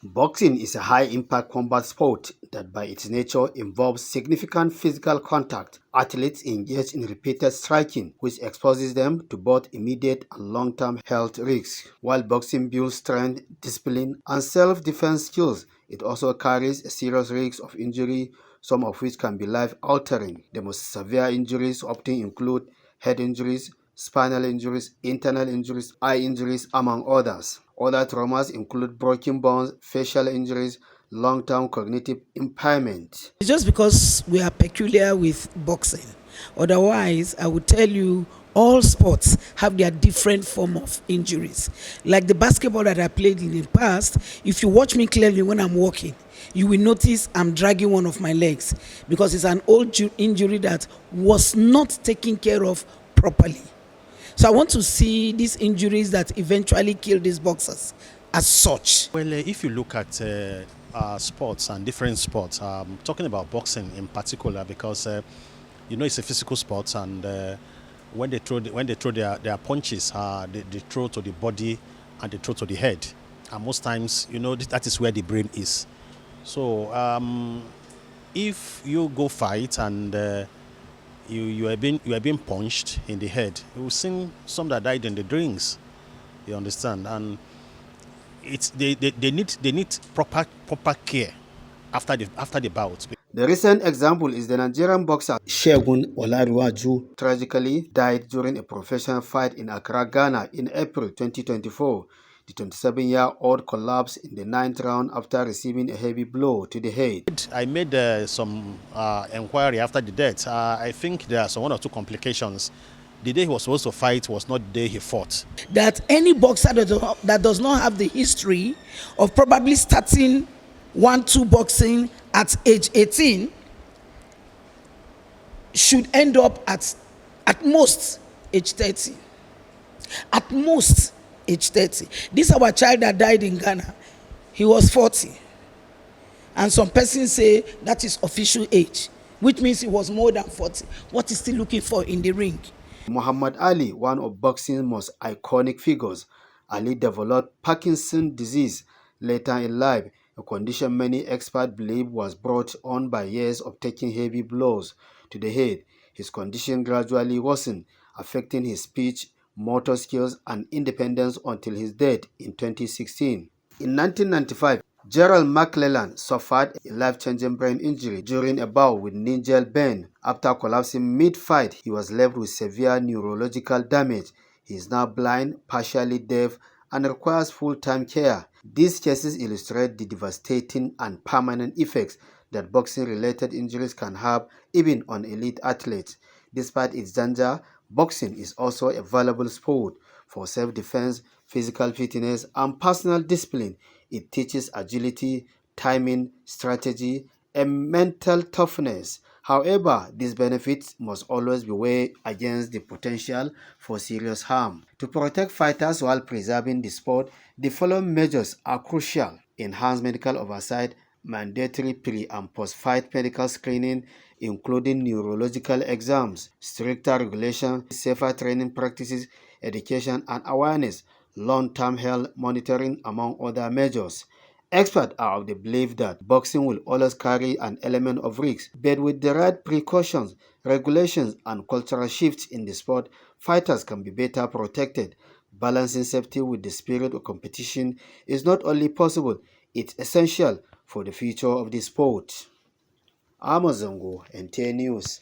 Boxing is a high-impact combat sport that by its nature involves significant physical contact. Athletes engage in repeated striking, which exposes them to both immediate and long-term health risks. While boxing builds strength, discipline, and self-defense skills, it also carries a serious risk of injury, some of which can be life-altering. The most severe injuries often include head injuries, spinal injuries, internal injuries, eye injuries, among others. Other traumas include broken bones, facial injuries, long-term cognitive impairment. It's just because we are peculiar with boxing. Otherwise, I would tell you all sports have their different form of injuries. Like the basketball that I played in the past, if you watch me clearly when I'm walking, you will notice I'm dragging one of my legs because it's an old injury that was not taken care of properly. So I want to see these injuries that eventually kill these boxers as such. Well, if you look at sports and different sports, talking about boxing in particular, because it's a physical sport, and when they throw their punches, they throw to the body and they throw to the head, and most times, that is where the brain is. So if you go fight and you are being punched in the head, you've seen some that died in the drinks. You understand? And they need proper care after the bout. The recent example is the Nigerian boxer Segun Olariwaju tragically died during a professional fight in Accra, Ghana in April 2024. The 27-year-old collapsed in the ninth round after receiving a heavy blow to the head. I made some inquiry after the death. I think there are some 1 or 2 complications. The day he was supposed to fight was not the day he fought. That any boxer that does not have the history of probably starting 1-2 boxing at age 18 should end up at most age 30. At most age 30. This our child that died in Ghana, he was 40. And some persons say that is official age, which means he was more than 40. What is he looking for in the ring? Muhammad Ali, one of boxing's most iconic figures, Ali developed Parkinson's disease later in life, a condition many experts believe was brought on by years of taking heavy blows to the head. His condition gradually worsened, affecting his speech, motor skills, and independence until his death in 2016. In 1995, Gerald McClellan suffered a life-changing brain injury during a bout with Nigel Benn. After collapsing mid-fight, he was left with severe neurological damage. He is now blind, partially deaf, and requires full-time care. These cases illustrate the devastating and permanent effects that boxing-related injuries can have even on elite athletes. Despite its danger, boxing is also a valuable sport for self-defense, physical fitness, and personal discipline. It teaches agility, timing, strategy, and mental toughness. However, these benefits must always be weighed against the potential for serious harm. To protect fighters while preserving the sport, the following measures are crucial: enhanced medical oversight, mandatory pre- and post-fight medical screening, including neurological exams, stricter regulation, safer training practices, education and awareness, long-term health monitoring, among other measures. Experts are of the belief that boxing will always carry an element of risk, but with the right precautions, regulations, and cultural shifts in the sport, fighters can be better protected. Balancing safety with the spirit of competition is not only possible, it's essential for the future of the sport. Amazongo and 10 News.